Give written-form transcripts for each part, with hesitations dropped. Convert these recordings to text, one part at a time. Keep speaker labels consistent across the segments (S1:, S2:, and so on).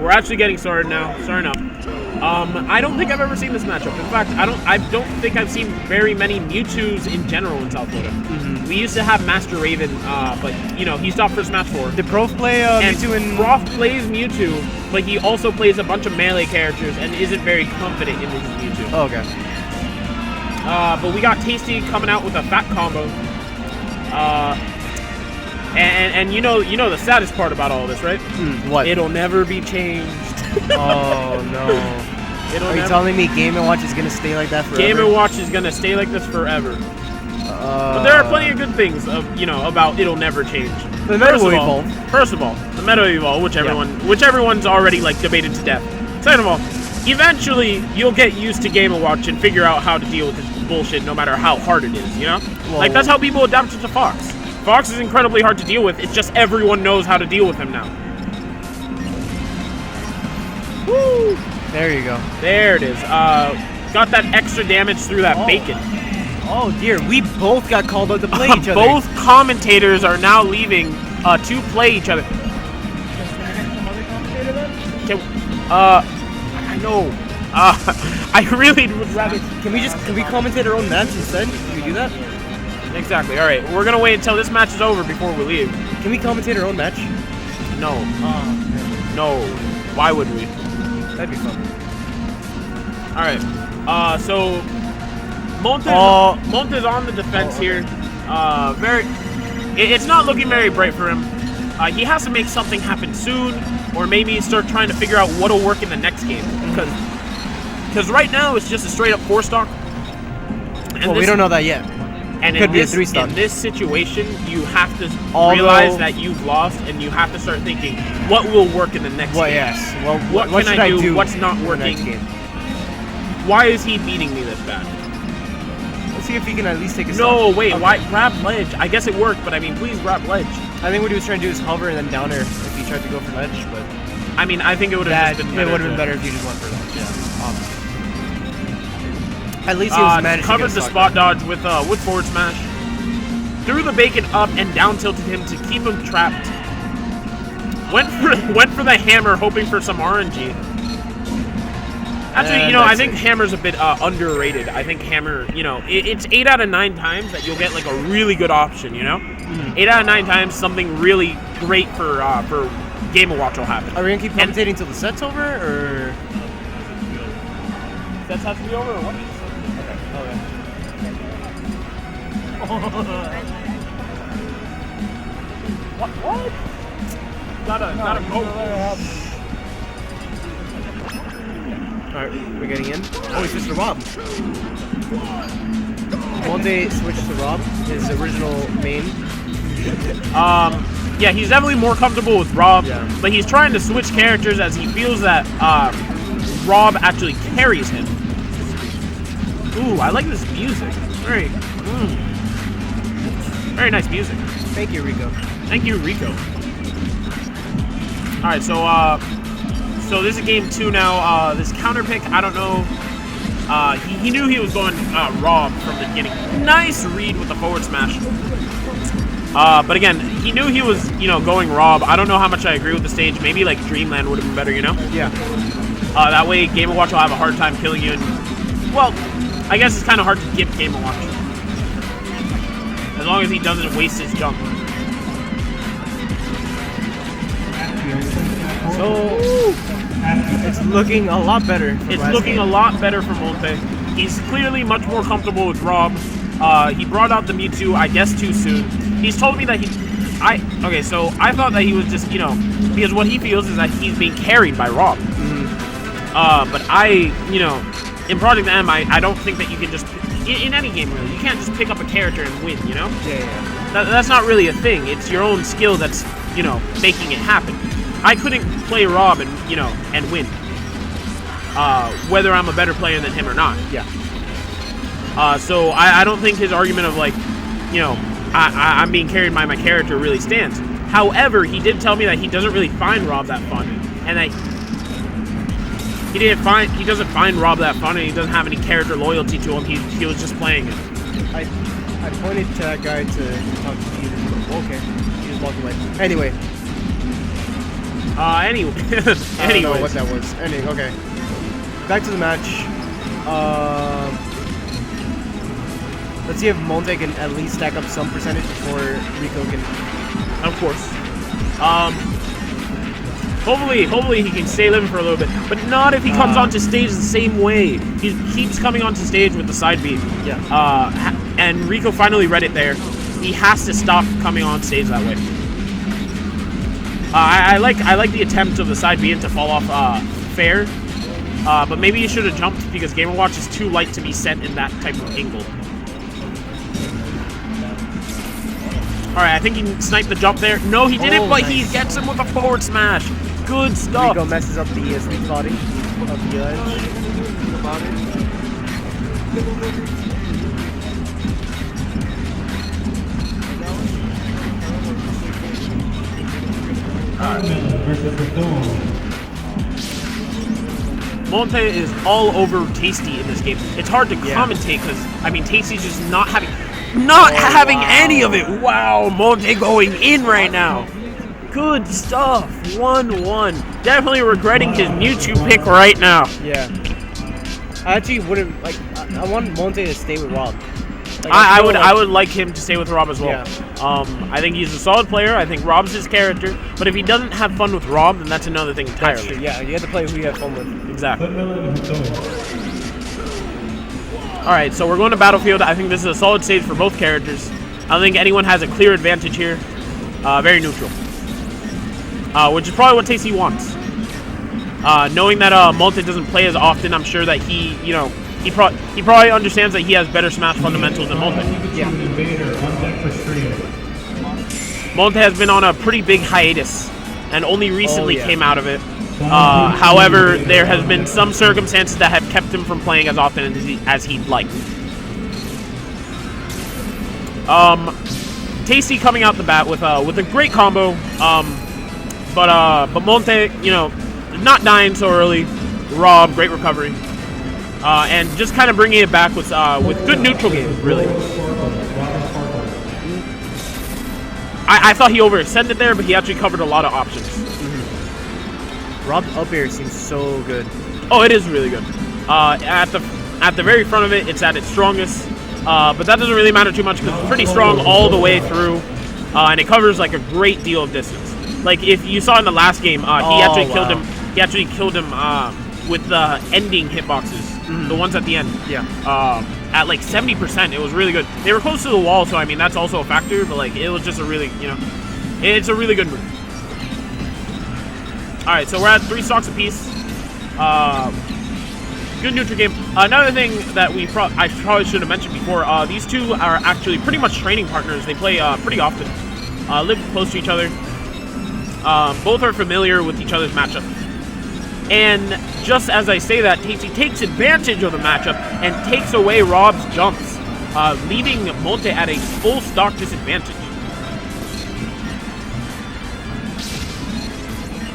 S1: we're actually getting started now. Starting up. I don't think I've ever seen this matchup. In fact, I don't think I've seen very many Mewtwo's in general in South Florida. We used to have Master Raven, but you know he stopped for Smash 4.
S2: Did Prof play Mewtwo in?
S1: Prof plays Mewtwo, but he also plays a bunch of melee characters and isn't very confident in his Mewtwo.
S2: Oh, okay.
S1: But we got Tasty coming out with a fat combo. And you know the saddest part about all this, right?
S2: What?
S1: It'll never be changed.
S2: Oh no. Are you telling me Game & Watch is gonna stay like that forever?
S1: Game & Watch is gonna stay like this forever. But there are plenty of good things about it'll never change.
S2: The meta will evolve.
S1: First of all, the meta will evolve, which everyone's already like debated to death. Second of all, eventually you'll get used to Game & Watch and figure out how to deal with this bullshit no matter how hard it is, you know?
S2: Whoa.
S1: Like that's how people adapted to Fox. Fox is incredibly hard to deal with, it's just everyone knows how to deal with him now. Woo!
S2: There you go.
S1: There it is. Got that extra damage through that bacon.
S2: Oh dear, we both got called out to play each other.
S1: Both commentators are now leaving to play each other. I know. I really would rather.
S2: Can we commentate our own match instead? Can we do that?
S1: Exactly. All right, we're gonna wait until this match is over before we leave.
S2: Can we commentate our own match?
S1: No. No. Why would we?
S2: That'd be fun.
S1: All right. So Monte's on the defense here. It's not looking very bright for him. He has to make something happen soon, or maybe start trying to figure out what'll work in the next game. Because right now it's just a straight up 4-stock.
S2: Well, we don't know that yet.
S1: And
S2: could be a 3-stock.
S1: In this situation, you have to realize that you've lost, and you have to start thinking, what will work in the next game?
S2: Yes. Well,
S1: what can I do? What's not working? Why is he beating me this bad?
S2: Let's see if he can at least take a
S1: No, wait, okay. Why grab ledge? I guess it worked, but I mean, please grab ledge.
S2: I think what he was trying to do is hover and then downer if he tried to go for ledge, but...
S1: I mean, I think it would have been better.
S2: It would have been better if you just went for ledge, yeah. At least he was managed to
S1: covered the spot dodge with forward smash. Threw the bacon up and down tilted him to keep him trapped. Went for the hammer, hoping for some RNG. Actually, I think hammer's a bit underrated. I think hammer, it's 8 out of 9 times that you'll get like a really good option. 8 out of 9 times something really great for Game & Watch will happen.
S2: Are we gonna keep commentating until the set's over, or
S1: sets have to be over, or what? What? Gotta go.
S2: Alright, we're getting in. Oh, he switched to R.O.B. Monte switched to R.O.B, his original main.
S1: Yeah, he's definitely more comfortable with R.O.B, but he's trying to switch characters as he feels that R.O.B actually carries him. Ooh, I like this music. Very nice music.
S2: Thank you, Rico.
S1: Thank you, Rico. All right, so this is game 2 now. This counter pick, I don't know. He knew he was going R.O.B from the beginning. Nice read with the forward smash. But again, he knew he was going R.O.B. I don't know how much I agree with the stage. Maybe like Dreamland would have been better,
S2: Yeah.
S1: That way, Game & Watch will have a hard time killing you. And, well, I guess it's kind of hard to give Game & Watch. As long as he doesn't waste his jump.
S2: So, it's looking a lot better.
S1: It's looking a lot better for Monte. He's clearly much more comfortable with R.O.B. He brought out the Mewtwo, I guess, too soon. He's told me that so I thought that he was just, because what he feels is that he's being carried by R.O.B. But in Project M, I don't think that you can just, in any game really, you can't just pick up a character and win,
S2: Yeah.
S1: That's not really a thing. It's your own skill that's, making it happen. I couldn't play R.O.B. and win. Whether I'm a better player than him or not.
S2: Yeah.
S1: So I don't think his argument of like, I'm being carried by my character really stands. However, he did tell me that he doesn't really find R.O.B. that fun, and that he doesn't find R.O.B. that fun, and he doesn't have any character loyalty to him. He was just playing it.
S2: I pointed to that guy to talk to you. Okay, he was walking away. Anyway.
S1: Anyway.
S2: I don't know what that was. Anyway, okay. Back to the match. Let's see if Monte can at least stack up some percentage before Rico can.
S1: Of course. Hopefully he can stay living for a little bit, but not if he comes onto stage the same way. He keeps coming onto stage with the side B.
S2: Yeah.
S1: And Rico finally read it there. He has to stop coming on stage that way. I like the attempt of the side B to fall off fair, but maybe he should have jumped because Game & Watch is too light to be set in that type of angle. Alright, I think he sniped the jump there. No, he didn't, but nice. He gets him with a forward smash. Good stuff.
S2: Rico messes up the sweet body of the edge.
S1: Monte is all over Tasty in this game. It's hard to commentate because, I mean, Tasty's just not having any of it. Wow, Monte going in right now. Good stuff. 1-1. Definitely regretting his Mewtwo pick right now.
S2: Yeah. I actually wouldn't, like, I want Monte to stay with R.O.B. Like,
S1: I would like him to stay with R.O.B as well.
S2: Yeah.
S1: I think he's a solid player. I think R.O.B's his character. But if he doesn't have fun with R.O.B, then that's another thing entirely.
S2: Yeah, you have to play who you have fun with.
S1: Exactly. Alright, so we're going to Battlefield. I think this is a solid stage for both characters. I don't think anyone has a clear advantage here. Very neutral. Which is probably what Tasty wants. Knowing that Monte doesn't play as often, I'm sure that he probably understands that he has better Smash fundamentals than Monte.
S2: Yeah.
S1: Monte has been on a pretty big hiatus and only recently came out of it. However, there has been some circumstances that have kept him from playing as often as he'd like. Tasty coming out the bat with a great combo, but Monte, you know, not dying so early. R.O.B, great recovery, and just kind of bringing it back with good neutral game, really. I thought he overextended there, but he actually covered a lot of options.
S2: R.O.B's up air seems so good.
S1: Oh, it is really good. At the very front of it, it's at its strongest. But that doesn't really matter too much because it's pretty strong all the way through, and it covers like a great deal of distance. Like if you saw in the last game, he actually killed him. He actually killed him with the ending hitboxes, the ones at the end.
S2: Yeah.
S1: At like 70%, it was really good. They were close to the wall, so I mean that's also a factor. But like it was just a really, it's a really good move. All right, so we're at 3 stocks apiece. Good neutral game. Another thing that I probably should have mentioned before, these two are actually pretty much training partners. They play pretty often, live close to each other. Both are familiar with each other's matchups. And just as I say that, Tasty takes advantage of the matchup and takes away R.O.B's jumps, leaving Monte at a full stock disadvantage.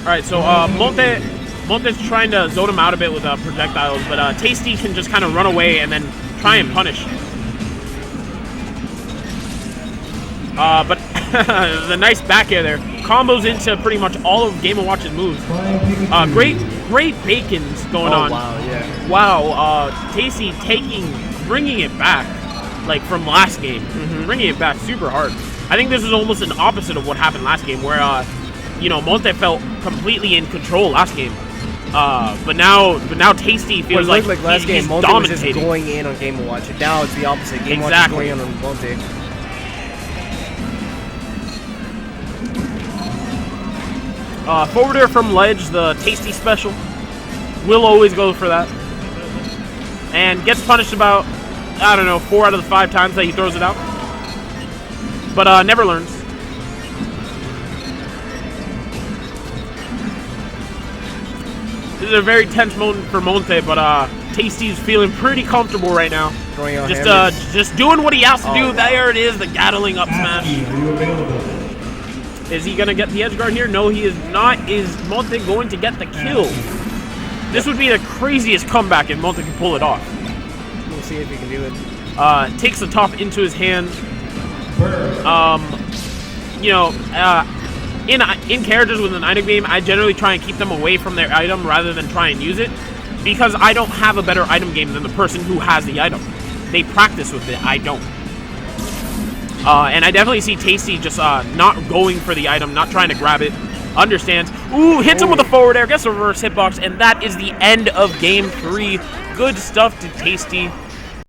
S1: Alright, so Monte's trying to zone him out a bit with projectiles, but Tasty can just kind of run away and then try and punish. But the nice back air there combos into pretty much all of Game & Watch's moves. Great bacons going on.
S2: Wow, yeah.
S1: Wow, Tasty bringing it back, like from last game. Bringing it back super hard. I think this is almost an opposite of what happened last game, where Monte felt completely in control last game. But now Tasty feels like
S2: last game,
S1: he's
S2: Monte
S1: dominating.
S2: was just going in on Game & Watch. And now it's the opposite. Game & Watch is going in on Monte.
S1: Forwarder from ledge, the Tasty special. Will always go for that. And gets punished about, I don't know, 4 out of the 5 times that he throws it out. But never learns. This is a very tense moment for Monte, but Tasty's feeling pretty comfortable right now. Just doing what he has to do. There it is, the Gatling up smash. Is he gonna get the edge guard here? No, he is not. Is Monte going to get the kill? This would be the craziest comeback if Monte can pull it off.
S2: We'll see if he can do it.
S1: Takes the top into his hand. in characters with an item game, I generally try and keep them away from their item rather than try and use it, because I don't have a better item game than the person who has the item. They practice with it, I don't. And I definitely see Tasty just not going for the item, not trying to grab it. Understands. Ooh, hits him with a forward air, gets a reverse hitbox, and that is the end of game 3. Good stuff to Tasty.